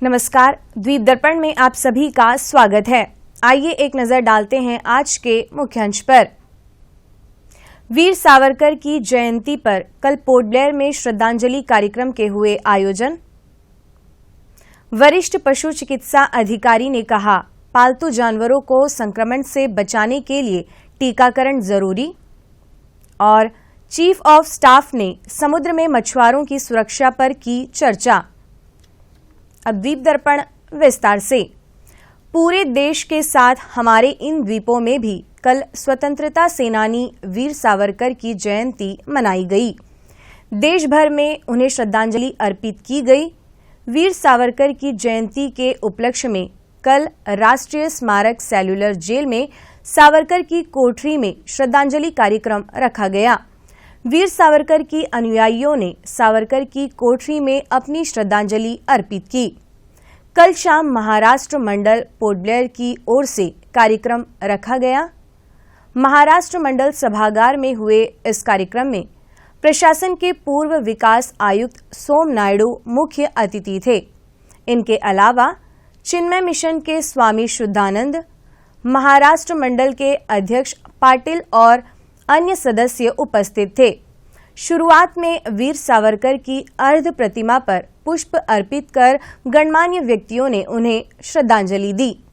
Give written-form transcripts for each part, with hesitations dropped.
नमस्कार, द्वीप दर्पण में आप सभी का स्वागत है। आइए एक नजर डालते हैं आज के मुख्यांश पर। वीर सावरकर की जयंती पर कल पोर्ट ब्लेयर में श्रद्धांजलि कार्यक्रम के हुए आयोजन। वरिष्ठ पशु चिकित्सा अधिकारी ने कहा, पालतू जानवरों को संक्रमण से बचाने के लिए टीकाकरण जरूरी। और चीफ ऑफ स्टाफ ने समुद्र में मछुआरों की सुरक्षा पर की चर्चा। अब द्वीप दर्पण विस्तार से। पूरे देश के साथ हमारे इन द्वीपों में भी कल स्वतंत्रता सेनानी वीर सावरकर की जयंती मनाई गई। देश भर में उन्हें श्रद्धांजलि अर्पित की गई। वीर सावरकर की जयंती के उपलक्ष्य में कल राष्ट्रीय स्मारक सेल्युलर जेल में सावरकर की कोठरी में श्रद्धांजलि कार्यक्रम रखा गया। वीर सावरकर की अनुयायियों ने सावरकर की कोठरी में अपनी श्रद्धांजलि अर्पित की। कल शाम महाराष्ट्र मंडल पोर्ट ब्लेयर की ओर से कार्यक्रम रखा गया। महाराष्ट्र मंडल सभागार में हुए इस कार्यक्रम में प्रशासन के पूर्व विकास आयुक्त सोम नायडू मुख्य अतिथि थे। इनके अलावा चिन्मय मिशन के स्वामी शुद्धानंद, महाराष्ट्र मंडल के अध्यक्ष पाटिल और अन्य सदस्य उपस्थित थे। शुरुआत में वीर सावरकर की अर्ध प्रतिमा पर पुष्प अर्पित कर गणमान्य व्यक्तियों ने उन्हें श्रद्धांजलि दी।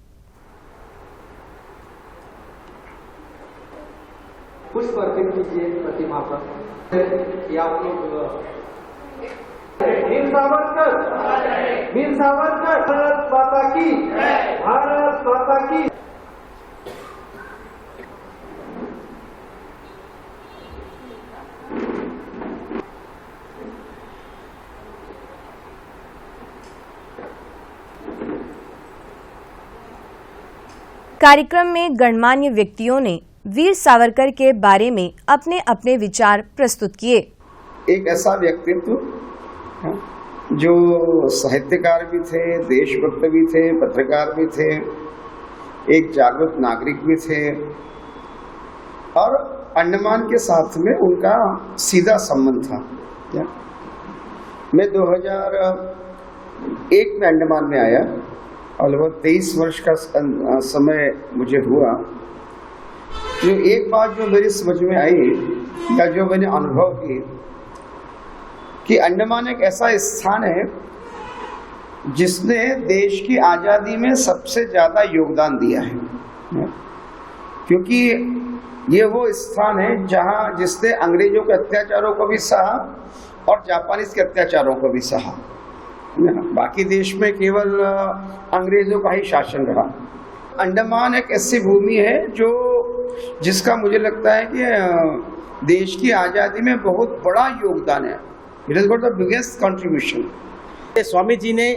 पुष्प अर्पित कीजिए प्रतिमा पर। या आप लोग वीर सावरकर, वीर सावरकर, भारत माता की, भारत माता की। कार्यक्रम में गणमान्य व्यक्तियों ने वीर सावरकर के बारे में अपने अपने विचार प्रस्तुत किए। एक ऐसा व्यक्तित्व जो साहित्यकार भी थे, देशभक्त भी थे, पत्रकार भी थे, एक जागरूक नागरिक भी थे और अंडमान के साथ में उनका सीधा संबंध था। मैं 2001 में अंडमान में आया और लगभग 23 वर्ष का समय मुझे हुआ। जो एक बात जो मेरी समझ में आई या जो मैंने अनुभव की कि अंडमान एक ऐसा स्थान है जिसने देश की आज़ादी में सबसे ज़्यादा योगदान दिया है, क्योंकि ये वो स्थान है जहाँ जिसने अंग्रेजों के अत्याचारों को भी सहा और जापानीज के अत्याचारों को भी सहा। बाकी देश में केवल अंग्रेजों का ही शासन रहा। अंडमान एक ऐसी भूमि है जो जिसका मुझे लगता है कि देश की आज़ादी में बहुत बड़ा योगदान है। It is got the biggest contribution. Swami ji ने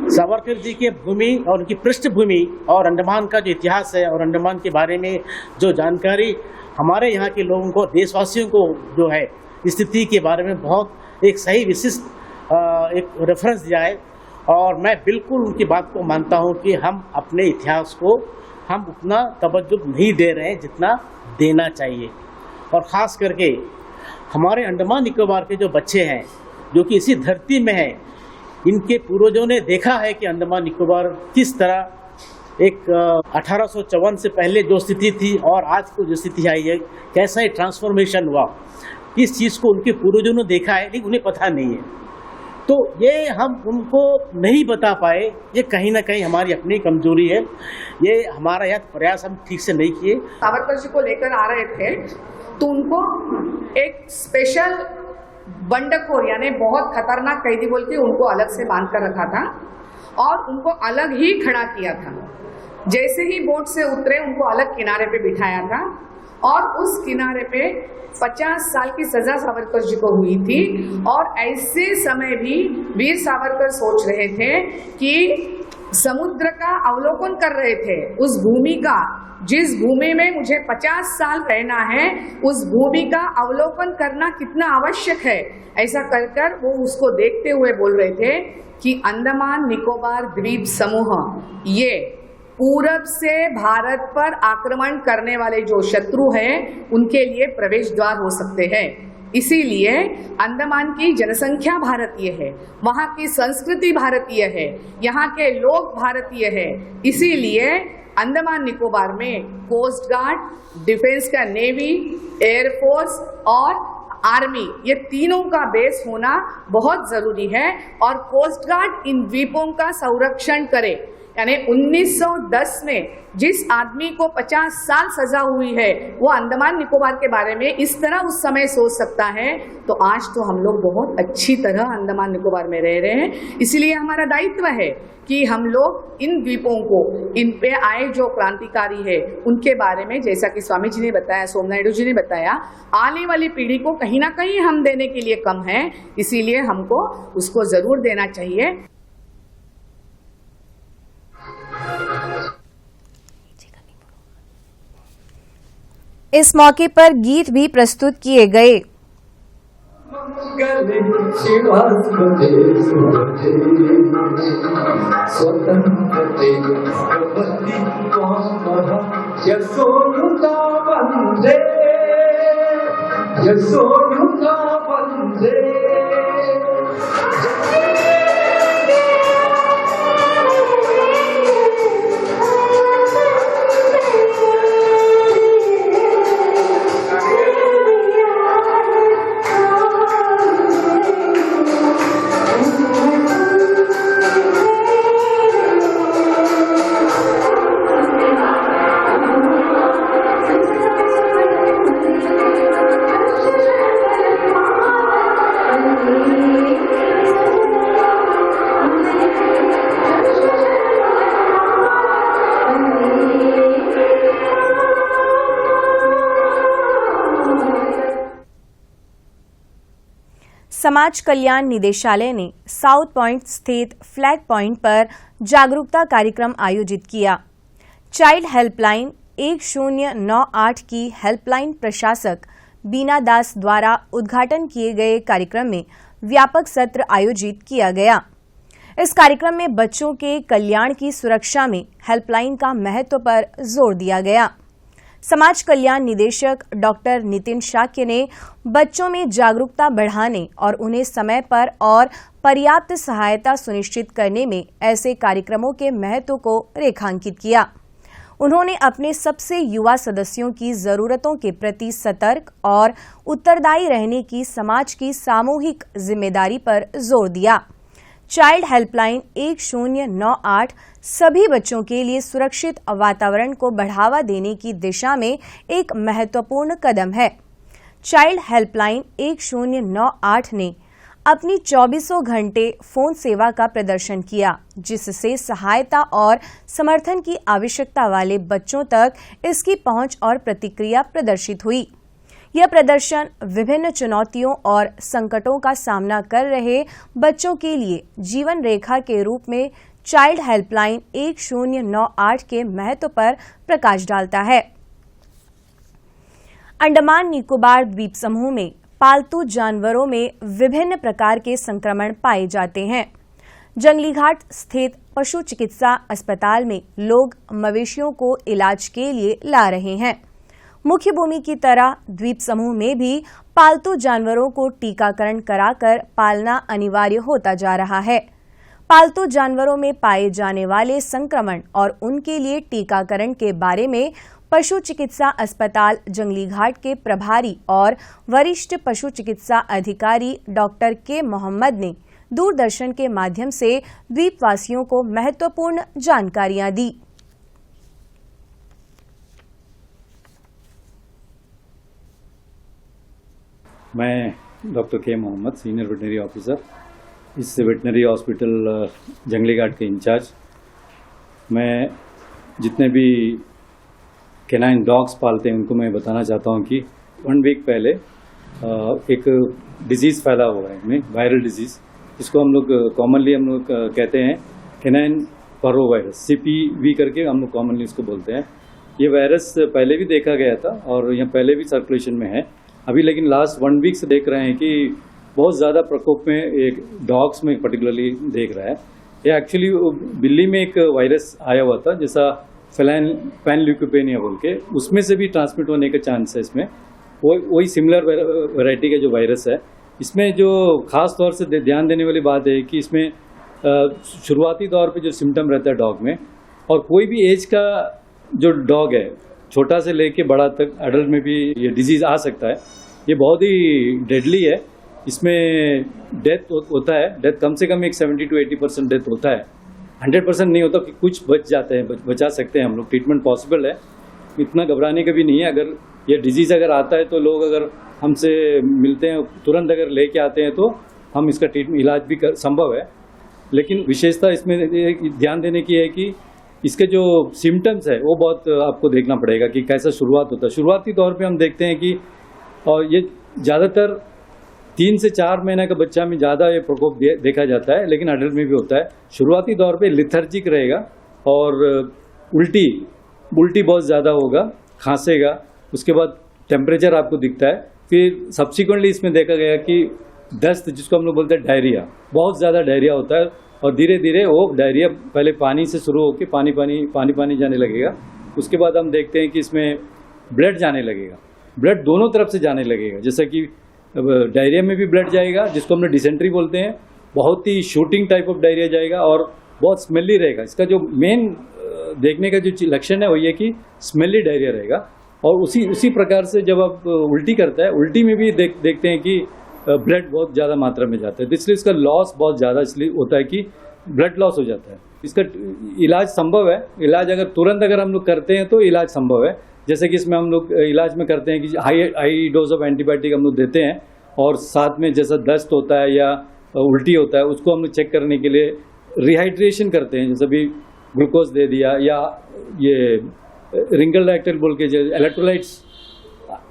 सावरकर जी की भूमि और उनकी पृष्ठभूमि और अंडमान का जो इतिहास है और अंडमान के बारे में जो जानकारी हमारे यहाँ के लोगों को, देशवासियों को जो है स्थिति के बारे में बहुत एक सही विशिष्ट एक रेफरेंस दिया है। और मैं बिल्कुल उनकी बात को मानता हूं कि हम अपने इतिहास को हम उतना तवज्जो नहीं दे रहे हैं जितना देना चाहिए। और ख़ास करके हमारे अंडमान निकोबार के जो बच्चे हैं जो कि इसी धरती में हैं, इनके पूर्वजों ने देखा है कि अंडमान निकोबार किस तरह एक 1854 से पहले जो स्थिति थी और आज को जो स्थिति आई है, कैसा ही ट्रांसफॉर्मेशन हुआ। इस चीज़ को उनके पूर्वजों ने देखा है लेकिन उन्हें पता नहीं है। तो ये हम उनको नहीं बता पाए, ये कहीं ना कहीं हमारी अपनी कमजोरी है। ये हमारा यह प्रयास हम ठीक से नहीं किए। सावरकर जी को लेकर आ रहे थे तो उनको एक स्पेशल बंडखोर यानी बहुत खतरनाक कैदी बोल के उनको अलग से बांध कर रखा था और उनको अलग ही खड़ा किया था। जैसे ही बोट से उतरे उनको अलग किनारे पे बिठाया था और उस किनारे पे 50 साल की सजा सावरकर जी को हुई थी। और ऐसे समय भी वीर सावरकर सोच रहे थे कि समुद्र का अवलोकन कर रहे थे, उस भूमि का, जिस भूमि में मुझे 50 साल रहना है, उस भूमि का अवलोकन करना कितना आवश्यक है। ऐसा कर कर वो उसको देखते हुए बोल रहे थे कि अंडमान निकोबार द्वीप समूह ये पूरब से भारत पर आक्रमण करने वाले जो शत्रु हैं उनके लिए प्रवेश द्वार हो सकते हैं। इसीलिए अंडमान की जनसंख्या भारतीय है, वहाँ की संस्कृति भारतीय है, यहाँ के लोग भारतीय है। इसीलिए अंडमान निकोबार में कोस्ट गार्ड, डिफेंस का नेवी, एयरफोर्स और आर्मी, ये तीनों का बेस होना बहुत जरूरी है। और कोस्ट गार्ड इन द्वीपों का संरक्षण करे। यानी 1910 में जिस आदमी को 50 साल सजा हुई है वो अंडमान निकोबार के बारे में इस तरह उस समय सोच सकता है, तो आज तो हम लोग बहुत अच्छी तरह अंडमान निकोबार में रह रहे हैं। इसलिए हमारा दायित्व है कि हम लोग इन द्वीपों को, इन पे आए जो क्रांतिकारी है उनके बारे में, जैसा कि स्वामी जी ने बताया, सोमनाइडू जी ने बताया, आने वाली पीढ़ी को कहीं ना कहीं हम देने के लिए कम है, इसीलिए हमको उसको जरूर देना चाहिए। इस मौके पर गीत भी प्रस्तुत किए गए। समाज कल्याण निदेशालय ने साउथ पॉइंट स्थित फ्लैग पॉइंट पर जागरूकता कार्यक्रम आयोजित किया। चाइल्ड हेल्पलाइन 1098 की हेल्पलाइन प्रशासक बीना दास द्वारा उद्घाटन किए गए कार्यक्रम में व्यापक सत्र आयोजित किया गया। इस कार्यक्रम में बच्चों के कल्याण की सुरक्षा में हेल्पलाइन का महत्व पर जोर दिया गया। समाज कल्याण निदेशक डॉक्टर नितिन शाक्य ने बच्चों में जागरूकता बढ़ाने और उन्हें समय पर और पर्याप्त सहायता सुनिश्चित करने में ऐसे कार्यक्रमों के महत्व को रेखांकित किया। उन्होंने अपने सबसे युवा सदस्यों की जरूरतों के प्रति सतर्क और उत्तरदायी रहने की समाज की सामूहिक जिम्मेदारी पर जोर दिया। चाइल्ड हेल्पलाइन 1098 सभी बच्चों के लिए सुरक्षित वातावरण को बढ़ावा देने की दिशा में एक महत्वपूर्ण कदम है। चाइल्ड हेल्पलाइन 1098 ने अपनी 24 घंटे फोन सेवा का प्रदर्शन किया, जिससे सहायता और समर्थन की आवश्यकता वाले बच्चों तक इसकी पहुंच और प्रतिक्रिया प्रदर्शित हुई। यह प्रदर्शन विभिन्न चुनौतियों और संकटों का सामना कर रहे बच्चों के लिए जीवन रेखा के रूप में चाइल्ड हेल्पलाइन 1098 के महत्व पर प्रकाश डालता है। अंडमान निकोबार द्वीप समूह में पालतू जानवरों में विभिन्न प्रकार के संक्रमण पाए जाते हैं। जंगली घाट स्थित पशु चिकित्सा अस्पताल में लोग मवेशियों को इलाज के लिए ला रहे हैं। मुख्य भूमि की तरह द्वीप समूह में भी पालतू जानवरों को टीकाकरण कराकर पालना अनिवार्य होता जा रहा है। पालतू जानवरों में पाए जाने वाले संक्रमण और उनके लिए टीकाकरण के बारे में पशु चिकित्सा अस्पताल जंगली घाट के प्रभारी और वरिष्ठ पशु चिकित्सा अधिकारी डॉक्टर के मोहम्मद ने दूरदर्शन के माध्यम से द्वीपवासियों को महत्वपूर्ण जानकारियां दी। मैं डॉक्टर के मोहम्मद, सीनियर वेटनरी ऑफिसर, इस वेटनरी हॉस्पिटल जंगली घाट के इंचार्ज। मैं जितने भी कैनाइन डॉग्स पालते हैं उनको मैं बताना चाहता हूं कि 1 वीक पहले एक डिजीज़ फैला हुआ है इनमें, वायरल डिजीज़, जिसको हम लोग कॉमनली हम लोग कहते हैं कैनाइन पारो वायरस, CPV करके हम लोग कॉमनली इसको बोलते हैं। ये वायरस पहले भी देखा गया था और यहाँ पहले भी सर्कुलेशन में है अभी, लेकिन लास्ट 1 वीक से देख रहे हैं कि बहुत ज़्यादा प्रकोप में एक डॉग्स में पर्टिकुलरली देख रहा है। ये एक्चुअली बिल्ली में एक वायरस आया हुआ था जैसा फेलाइन पैनल्यूकोपेनिया बोल के, उसमें से भी ट्रांसमिट होने का चांस है इसमें। वही सिमिलर वैरायटी का जो वायरस है। इसमें जो खास तौर से ध्यान देने वाली बात है कि इसमें शुरुआती दौर पे जो सिम्टम रहता है डॉग में, और कोई भी एज का जो डॉग है, छोटा से लेके बड़ा तक एडल्ट में भी ये डिजीज़ आ सकता है। ये बहुत ही डेडली है। इसमें डेथ होता है, डेथ कम से कम एक 70 to 80% डेथ होता है। 100% नहीं होता कि कुछ बच जाते हैं, बचा सकते हैं हम लोग, ट्रीटमेंट पॉसिबल है, इतना घबराने का भी नहीं है। अगर ये डिजीज़ अगर आता है तो लोग अगर हमसे मिलते हैं, तुरंत अगर लेके आते हैं तो हम इसका ट्रीटमेंट इलाज भी संभव है। लेकिन विशेषता इसमें ध्यान देने की है कि इसके जो सिम्टम्स है वो बहुत आपको देखना पड़ेगा कि कैसा शुरुआत होता है। शुरुआती तौर पे हम देखते हैं कि और ये ज़्यादातर 3 से 4 महीने का बच्चा में ज़्यादा ये प्रकोप देखा जाता है, लेकिन अडल्ट में भी होता है। शुरुआती दौर पे लिथर्जिक रहेगा और उल्टी बहुत ज़्यादा होगा, खांसेगा, उसके बाद टेम्परेचर आपको दिखता है। फिर सब्सिक्वेंटली इसमें देखा गया कि दस्त, जिसको हम लोग बोलते हैं डायरिया, बहुत ज़्यादा डायरिया होता है और धीरे धीरे वो डायरिया पहले पानी से शुरू होकर पानी जाने लगेगा। उसके बाद हम देखते हैं कि इसमें ब्लड जाने लगेगा, ब्लड दोनों तरफ से जाने लगेगा, जैसा कि डायरिया में भी ब्लड जाएगा, जिसको हमने डिसेंट्री बोलते हैं, बहुत ही शूटिंग टाइप ऑफ डायरिया जाएगा और बहुत स्मेली रहेगा। इसका जो मेन देखने का जो लक्षण है वो ये कि स्मेली डायरिया रहेगा। और उसी प्रकार से जब आप उल्टी करता है, उल्टी में भी देखते हैं कि ब्लड बहुत ज़्यादा मात्रा में जाता है, तो इसलिए इसका लॉस बहुत ज़्यादा इसलिए होता है कि ब्लड लॉस हो जाता है। इसका इलाज संभव है, इलाज अगर तुरंत अगर हम लोग करते हैं तो इलाज संभव है। जैसे कि इसमें हम लोग इलाज में करते हैं कि हाई डोज ऑफ एंटीबायोटिक हम लोग देते हैं, और साथ में जैसा दस्त होता है या उल्टी होता है उसको हम लोग चेक करने के लिए रिहाइड्रेशन करते हैं, जैसे भी ग्लूकोज दे दिया, या ये रिंगल डाइक्टेल बोल के जो इलेक्ट्रोलाइट्स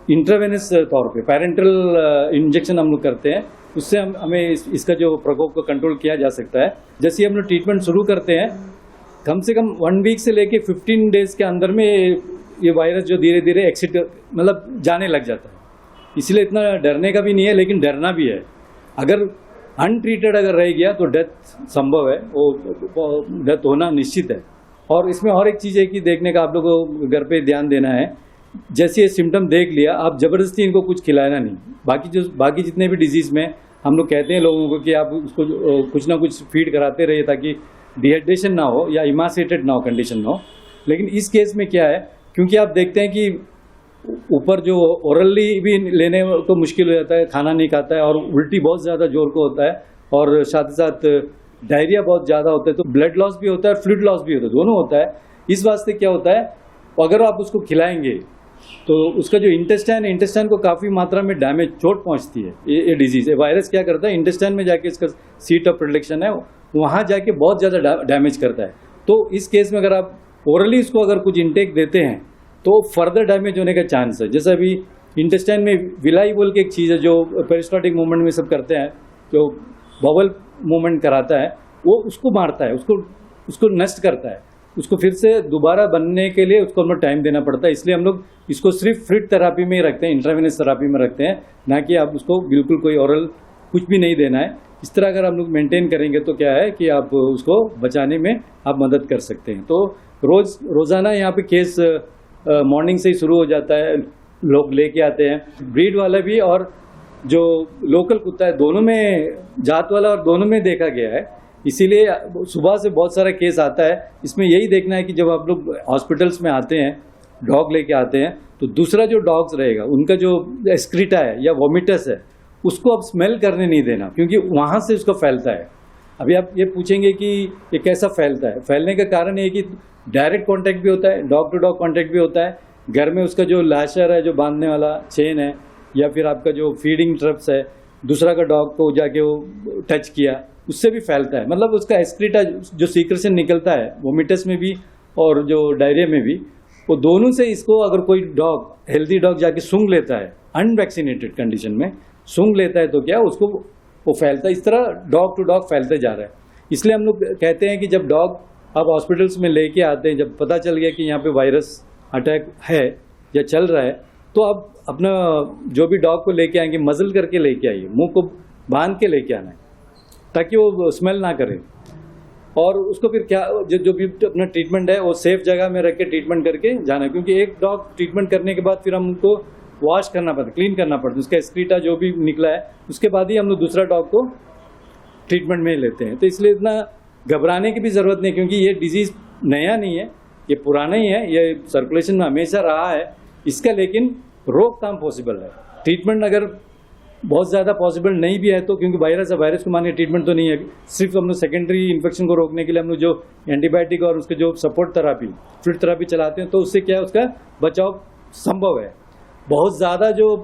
इंट्रावेनस तौर पे पैरेंटल इंजेक्शन हम लोग करते हैं, उससे हमें इसका जो प्रकोप को कंट्रोल किया जा सकता है। जैसे हम लोग ट्रीटमेंट शुरू करते हैं, कम से कम 1 वीक से लेके 15 डेज के अंदर में ये वायरस जो धीरे धीरे एक्सिट मतलब जाने लग जाता है। इसलिए इतना डरने का भी नहीं है, लेकिन डरना भी है। अगर अनट्रीटेड अगर रह गया तो डेथ संभव है, वो डेथ होना निश्चित है। और इसमें और एक चीज़ है कि देखने का आप लोगों को घर पे ध्यान देना है, जैसे ये सिम्टम देख लिया, आप ज़बरदस्ती इनको कुछ खिलाना नहीं। बाकी जितने भी डिजीज़ में हम लोग कहते हैं लोगों को कि आप उसको कुछ ना कुछ फीड कराते रहिए ताकि डिहाइड्रेशन ना हो या इमासिएटेड ना हो, कंडीशन ना हो। लेकिन इस केस में क्या है, क्योंकि आप देखते हैं कि ऊपर जो ओरली भी लेने को मुश्किल हो जाता है, खाना नहीं खाता है, और उल्टी बहुत ज़्यादा जोर को होता है, और साथ ही साथ डायरिया बहुत ज़्यादा होता है, तो ब्लड लॉस भी होता है, फ्लूइड लॉस भी होता है, दोनों होता है। इस वास्ते क्या होता है, अगर आप उसको खिलाएंगे तो उसका जो इंटेस्टाइन को काफ़ी मात्रा में डैमेज, चोट पहुंचती है। ये डिजीज़ है, वायरस क्या करता है, इंटेस्टाइन में जाके इसका सीट ऑफ प्रोडक्शन है, वहाँ जाके बहुत ज़्यादा डैमेज करता है। तो इस केस में अगर आप ओरली इसको अगर कुछ इंटेक देते हैं तो फर्दर डैमेज होने का चांस है। जैसे अभी इंटेस्टाइन में विलाई बोल के एक चीज़ है जो पेरिस्टाल्टिक मूवमेंट में सब करते हैं, जो बबल मूवमेंट कराता है, वो उसको मारता है, उसको नष्ट करता है, उसको फिर से दोबारा बनने के लिए उसको हम लोग टाइम देना पड़ता है। इसलिए हम लोग इसको सिर्फ फ्लूइड थेरापी में ही रखते हैं, इंट्रावेनस थेरापी में रखते हैं, ना कि आप उसको बिल्कुल कोई ओरल कुछ भी नहीं देना है। इस तरह अगर हम लोग मेंटेन करेंगे तो क्या है कि आप उसको बचाने में आप मदद कर सकते हैं। तो रोज़ाना यहाँ पे केस मॉर्निंग से ही शुरू हो जाता है, लोग लेके आते हैं, ब्रीड वाला भी और जो लोकल कुत्ता है, दोनों में, जात वाला और दोनों में देखा गया है। इसीलिए सुबह से बहुत सारा केस आता है। इसमें यही देखना है कि जब आप लोग हॉस्पिटल्स में आते हैं, डॉग लेके आते हैं, तो दूसरा जो डॉग्स रहेगा उनका जो एक्सक्रीटा है या वोमिटस है उसको आप स्मेल करने नहीं देना, क्योंकि वहाँ से उसको फैलता है। अभी आप ये पूछेंगे कि ये कैसा फैलता है, फैलने का कारण ये कि डायरेक्ट कांटेक्ट भी होता है, डॉग टू डॉग कांटेक्ट भी होता है, घर में उसका जो लैशर है, जो बांधने वाला चेन है, या फिर आपका जो फीडिंग ट्रप्स है, दूसरा का डॉग को जाके वो टच किया, उससे भी फैलता है। मतलब उसका एक्सक्रीटा जो सीक्रेशन निकलता है वोमिटस में भी और जो डायरिया में भी, वो दोनों से इसको अगर कोई डॉग, हेल्दी डॉग जाके सूंघ लेता है, अनवैक्सीनेटेड कंडीशन में सूंघ लेता है, तो क्या उसको वो फैलता है। इस तरह डॉग टू डॉग फैलते जा रहा है। इसलिए हम लोग कहते हैं कि जब डॉग आप हॉस्पिटल्स में लेके आते हैं, जब पता चल गया कि यहाँ पे वायरस अटैक है या चल रहा है, तो आप अपना जो भी डॉग को लेके आएंगे मजल करके लेके आइए, मुंह को बांध के लेके आना है ताकि वो स्मेल ना करे। और उसको फिर क्या जो भी अपना ट्रीटमेंट है वो सेफ जगह में रख के ट्रीटमेंट करके जाना है, क्योंकि एक डॉग ट्रीटमेंट करने के बाद फिर हम उनको वॉश करना पड़ता है, क्लीन करना पड़ता है, उसका एक्सक्रीटा जो भी निकला है उसके बाद ही हम लोग दूसरा डॉग को ट्रीटमेंट में लेते हैं। तो इसलिए इतना घबराने की भी ज़रूरत नहीं, क्योंकि ये डिजीज़ नया नहीं है, ये पुराना ही है, ये सर्कुलेशन में हमेशा रहा है इसका, लेकिन रोकथाम पॉसिबल है। ट्रीटमेंट अगर बहुत ज़्यादा पॉसिबल नहीं भी है तो, क्योंकि वायरस है, वायरस को मानिए ट्रीटमेंट तो नहीं है, सिर्फ हम लोग सेकेंडरी इन्फेक्शन को रोकने के लिए हम लोग जो एंटीबायोटिक और उसके जो सपोर्ट थेरापी, फ्लूइड थेरापी चलाते हैं, तो उससे क्या है, उसका बचाव संभव है। बहुत ज़्यादा जो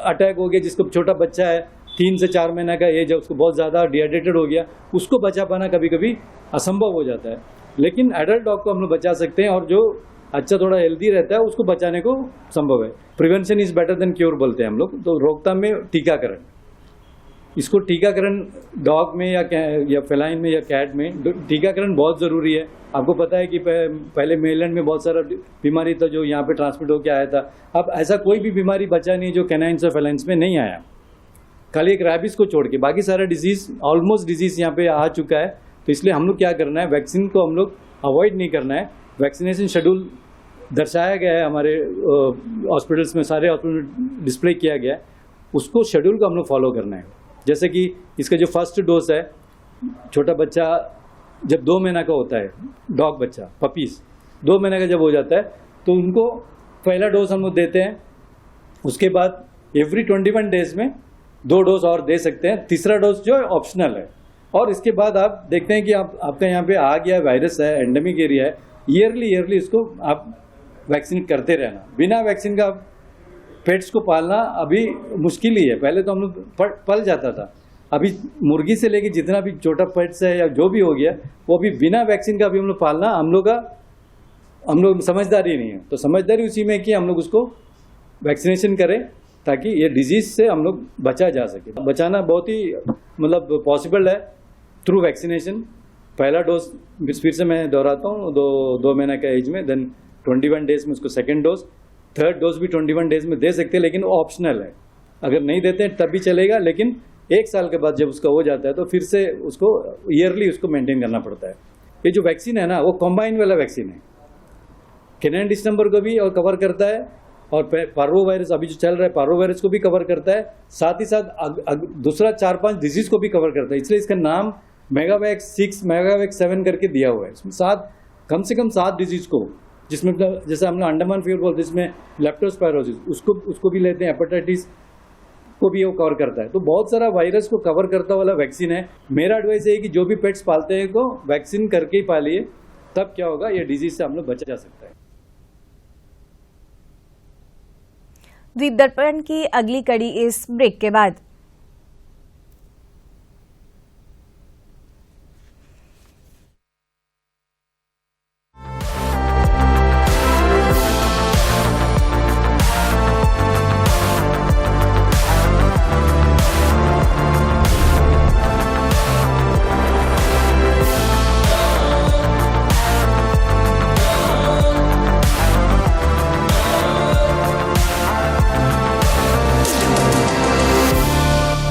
अटैक हो गया, जिसको छोटा बच्चा है 3 से 4 महीने का एज है, उसको बहुत ज़्यादा डिहाइड्रेटेड हो गया, उसको बचा पाना कभी कभी असंभव हो जाता है, लेकिन एडल्ट डॉग को हम लोग बचा सकते हैं, और जो अच्छा थोड़ा हेल्दी रहता है उसको बचाने को संभव है। Prevention is better than cure बोलते हैं हम लोग। तो रोकथाम में टीकाकरण, इसको टीकाकरण डॉग में या फेलाइन में या कैट में टीकाकरण बहुत ज़रूरी है। आपको पता है कि पहले मेलैंड में बहुत सारा बीमारी था जो यहाँ पे ट्रांसमिट होकर आया था। अब ऐसा कोई भी बीमारी बचा नहीं जो कैनाइन्स और फेलाइन्स में नहीं आया, खाली एक रैबिस को छोड़ के बाकी सारा डिजीज़, ऑलमोस्ट डिजीज़ यहाँ पे आ चुका है। तो इसलिए हम लोग क्या करना है, वैक्सीन को हम लोग अवॉइड नहीं करना है। वैक्सीनेशन शेड्यूल दर्शाया गया है हमारे हॉस्पिटल्स में, सारे हॉस्पिटल में डिस्प्ले किया गया है, उसको शेड्यूल को हम लोग फॉलो करना है। जैसे कि इसका जो फर्स्ट डोज है, छोटा बच्चा जब 2 महीना का होता है, डॉग बच्चा पपीज 2 महीने का जब हो जाता है तो उनको पहला डोज हम लोग देते हैं। उसके बाद एवरी 21 डेज में 2 डोज और दे सकते हैं, तीसरा डोज जो है ऑप्शनल है। और इसके बाद आप देखते हैं कि आपका यहाँ पे आ गया वायरस है, एंडेमिक एरिया है, ईयरली इसको आप वैक्सीन करते रहना। बिना वैक्सीन का पेट्स को पालना अभी मुश्किल ही है। पहले तो हम लोग पल जाता था, अभी मुर्गी से लेके जितना भी छोटा पेट्स है या जो भी हो गया, वो अभी बिना वैक्सीन का अभी हम लोग पालना हम लोग समझदारी नहीं है। तो समझदारी उसी में कि हम लोग उसको वैक्सीनेशन करें ताकि ये डिजीज से हम लोग बचा जा सके। बचाना बहुत ही मतलब पॉसिबल है थ्रू वैक्सीनेशन। पहला डोज फिर से मैं दोहराता हूँ, 2 महीने का एज में, देन 21 डेज में उसको सेकेंड डोज, थर्ड डोज भी 21 डेज में दे सकते हैं, लेकिन वो ऑप्शनल है। अगर नहीं देते हैं तब भी चलेगा, लेकिन 1 साल के बाद जब उसका हो जाता है तो फिर से उसको ईयरली उसको मेंटेन करना पड़ता है। ये जो वैक्सीन है ना, वो कॉम्बाइन वाला वैक्सीन है, कैनाइन डिस्टेंबर को भी और कवर करता है, और पार्वो वायरस अभी जो चल रहा है पार्वो वायरस को भी कवर करता है, साथ ही साथ दूसरा 4-5 डिजीज को भी कवर करता है। इसलिए इसका नाम मेगावैक्स 6, मेगावैक्स 7 करके दिया हुआ है। इसमें कम से कम 7 डिजीज को, जिसमें जैसे हम लोग अंडमान फीवर बोलते हैं, इसमें लेप्टोस्पायरोसिस उसको भी लेते हैं, हेपेटाइटिस को भी वो कवर करता है। तो बहुत सारा वायरस को कवर करता वाला वैक्सीन है। मेरा एडवाइस है कि जो भी पेट्स पालते हैं को वैक्सीन करके ही पालिए, तब क्या होगा, ये डिजीज से हम लोग बचा जा सकता है। द्वीप दर्पण की अगली कड़ी इस ब्रेक के बाद।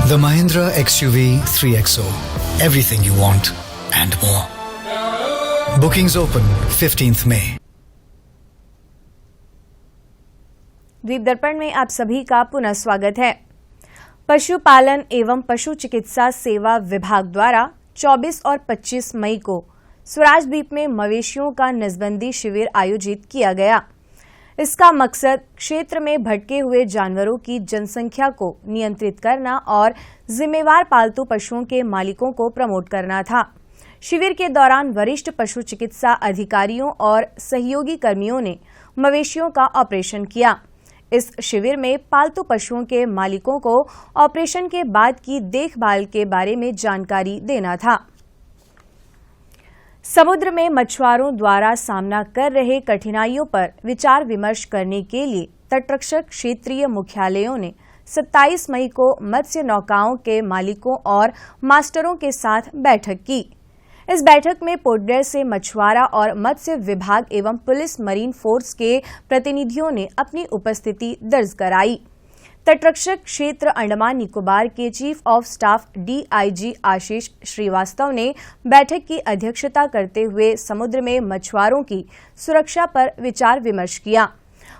The Mahindra XUV 3XO. Everything you want and more. Bookings open 15th May. द्वीप दर्पण में आप सभी का पुनः स्वागत है। पशुपालन एवं पशु चिकित्सा सेवा विभाग द्वारा 24 और 25 मई को स्वराज द्वीप में मवेशियों का नसबंदी शिविर आयोजित किया गया। इसका मकसद क्षेत्र में भटके हुए जानवरों की जनसंख्या को नियंत्रित करना और जिम्मेवार पालतू पशुओं के मालिकों को प्रमोट करना था। शिविर के दौरान वरिष्ठ पशु चिकित्सा अधिकारियों और सहयोगी कर्मियों ने मवेशियों का ऑपरेशन किया। इस शिविर में पालतू पशुओं के मालिकों को ऑपरेशन के बाद की देखभाल के बारे में जानकारी देना था। समुद्र में मछुआरों द्वारा सामना कर रहे कठिनाइयों पर विचार विमर्श करने के लिए तटरक्षक क्षेत्रीय मुख्यालयों ने 27 मई को मत्स्य नौकाओं के मालिकों और मास्टरों के साथ बैठक की। इस बैठक में पोर्ट ब्लेयर से मछुआरा और मत्स्य विभाग एवं पुलिस मरीन फोर्स के प्रतिनिधियों ने अपनी उपस्थिति दर्ज कराई। तटरक्षक क्षेत्र अंडमान निकोबार के चीफ ऑफ स्टाफ DIG आशीष श्रीवास्तव ने बैठक की अध्यक्षता करते हुए समुद्र में मछुआरों की सुरक्षा पर विचार विमर्श किया।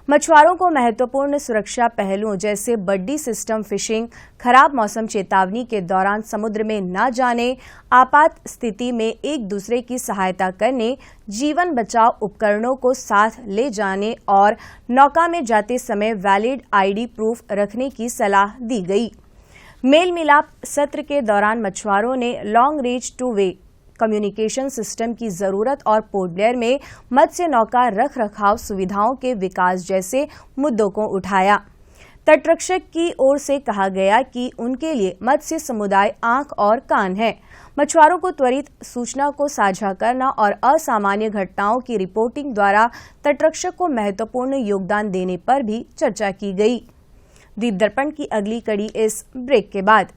मछुआरों को महत्वपूर्ण सुरक्षा पहलुओं जैसे बड्डी सिस्टम फिशिंग, खराब मौसम चेतावनी के दौरान समुद्र में न जाने, आपात स्थिति में एक दूसरे की सहायता करने, जीवन बचाव उपकरणों को साथ ले जाने और नौका में जाते समय वैलिड आईडी प्रूफ रखने की सलाह दी गई। मेल मिलाप सत्र के दौरान मछुआरों ने long range two way communication system की जरूरत और पोर्ट ब्लेयर में मत्स्य नौका रख रखाव सुविधाओं के विकास जैसे मुद्दों को उठाया। तटरक्षक की ओर से कहा गया कि उनके लिए मत्स्य समुदाय आंख और कान है। मछुआरों को त्वरित सूचना को साझा करना और असामान्य घटनाओं की रिपोर्टिंग द्वारा तटरक्षक को महत्वपूर्ण योगदान देने पर भी चर्चा की गई। दीप दर्पण की अगली कड़ी इस ब्रेक के बाद।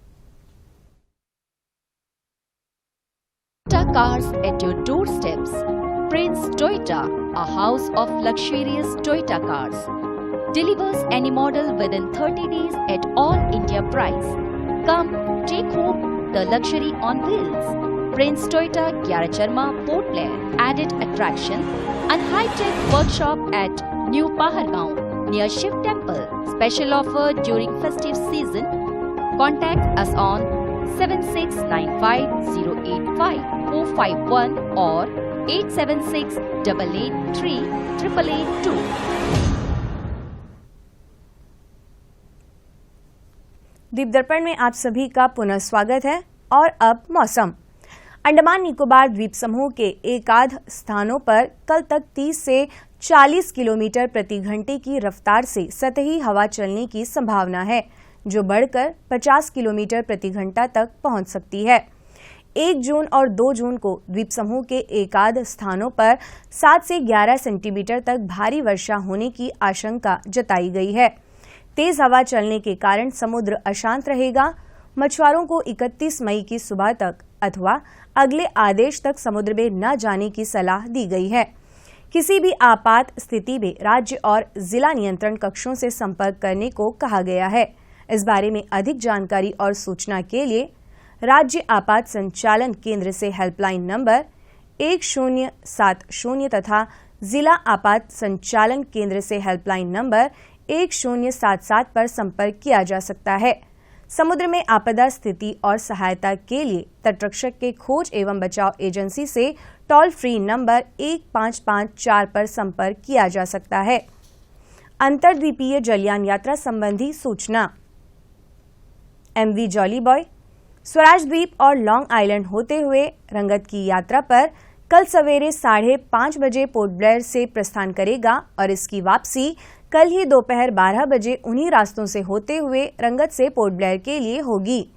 Toyota cars at your doorsteps. Prince Toyota, a house of luxurious Toyota cars. Delivers any model within 30 days at all India price. Come, take home the luxury on wheels. Prince Toyota, Gyaracharma, Port Blair. Added attraction and high-tech workshop at New Pahargaon near Shiv Temple. Special offer during festive season. Contact us on 7695085451 or 8768838882। दीप दर्पण में आप सभी का पुनः स्वागत है। और अब मौसम। अंडमान निकोबार द्वीप समूह के एकाध स्थानों पर कल तक 30 से 40 किलोमीटर प्रति घंटे की रफ्तार से सतही हवा चलने की संभावना है, जो बढ़कर 50 किलोमीटर प्रति घंटा तक पहुंच सकती है। 1 जून और 2 जून को द्वीप समूह के एकाध स्थानों पर 7 से 11 सेंटीमीटर तक भारी वर्षा होने की आशंका जताई गई है। तेज हवा चलने के कारण समुद्र अशांत रहेगा। मछुआरों को 31 मई की सुबह तक अथवा अगले आदेश तक समुद्र में न जाने की सलाह दी गई है। किसी भी आपात स्थिति में राज्य और जिला नियंत्रण कक्षों से संपर्क करने को कहा गया है। इस बारे में अधिक जानकारी और सूचना के लिए राज्य आपात संचालन केंद्र से हेल्पलाइन नंबर 1070 तथा जिला आपात संचालन केंद्र से हेल्पलाइन नंबर 1077 पर संपर्क किया जा सकता है। समुद्र में आपदा स्थिति और सहायता के लिए तटरक्षक के खोज एवं बचाव एजेंसी से टोल फ्री नंबर 1554 पर संपर्क किया जा सकता है। अंतर्द्वीपीय जलयान यात्रा संबंधी सूचना। MV जॉली बॉय स्वराज द्वीप और लॉन्ग आइलैंड होते हुए रंगत की यात्रा पर कल सवेरे 5:30 बजे पोर्ट ब्लेयर से प्रस्थान करेगा और इसकी वापसी कल ही दोपहर 12 बजे उन्हीं रास्तों से होते हुए रंगत से पोर्ट ब्लेयर के लिए होगी।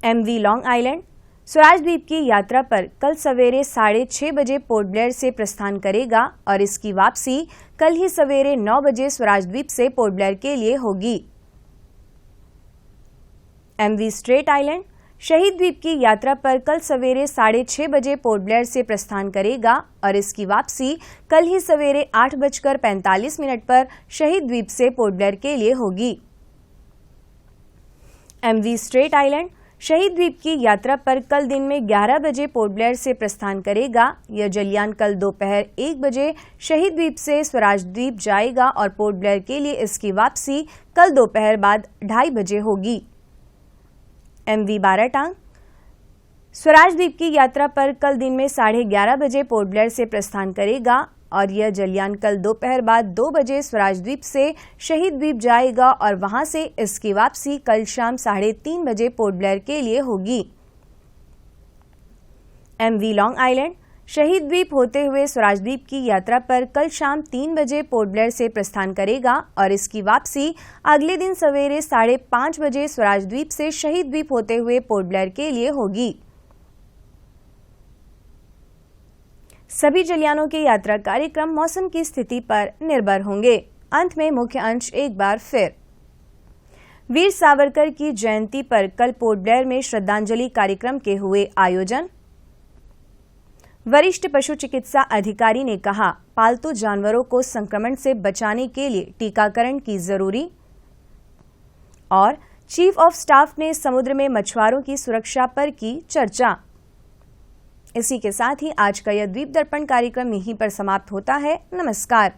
MV लॉन्ग आइलैंड स्वराज द्वीप की यात्रा पर कल सवेरे 6:30 बजे पोर्ट ब्लेयर से प्रस्थान करेगा और इसकी वापसी कल ही सवेरे 9 बजे स्वराज द्वीप से पोर्ट ब्लेयर के लिए होगी। MV स्ट्रेट आइलैंड शहीद द्वीप की यात्रा पर कल सवेरे 6:30 बजे पोर्ट ब्लेयर से प्रस्थान करेगा और इसकी वापसी कल ही सवेरे 8:45 पर शहीद द्वीप से पोर्ट ब्लेयर के लिए होगी। MV स्ट्रेट आइलैंड शहीद द्वीप की यात्रा पर कल दिन में 11 बजे पोर्ट ब्लेयर से प्रस्थान करेगा। यह जलयान कल दोपहर 1 बजे शहीद द्वीप से स्वराज द्वीप जाएगा और पोर्ट ब्लेयर के लिए इसकी वापसी कल दोपहर बाद 2:30 बजे होगी। MV बाराटांग स्वराज द्वीप की यात्रा पर कल दिन में 11:30 बजे पोर्ट ब्लेयर से प्रस्थान करेगा और यह जलयान कल दोपहर बाद 2 बजे स्वराज द्वीप से शहीद द्वीप जाएगा और वहां से इसकी वापसी कल शाम 3:30 बजे पोर्ट ब्लेयर के लिए होगी। MV लॉन्ग आइलैंड शहीद द्वीप होते हुए स्वराज द्वीप की यात्रा पर कल शाम 3 बजे पोर्ट ब्लेयर से प्रस्थान करेगा और इसकी वापसी अगले दिन सवेरे 5:30 बजे स्वराज द्वीप से शहीद द्वीप होते हुए पोर्ट ब्लेयर के लिए होगी। सभी जलयानों के यात्रा कार्यक्रम मौसम की स्थिति पर निर्भर होंगे। अंत में मुख्य अंश एक बार फिर। वीर सावरकर की जयंती पर कल पोर्ट ब्लेयर में श्रद्धांजलि कार्यक्रम के हुए आयोजन। वरिष्ठ पशु चिकित्सा अधिकारी ने कहा, पालतू जानवरों को संक्रमण से बचाने के लिए टीकाकरण की जरूरी। और चीफ ऑफ स्टाफ ने समुद्र में मछुआरों की सुरक्षा पर की चर्चा। इसी के साथ ही आज का यह द्वीप दर्पण कार्यक्रम यहीं पर समाप्त होता है। नमस्कार।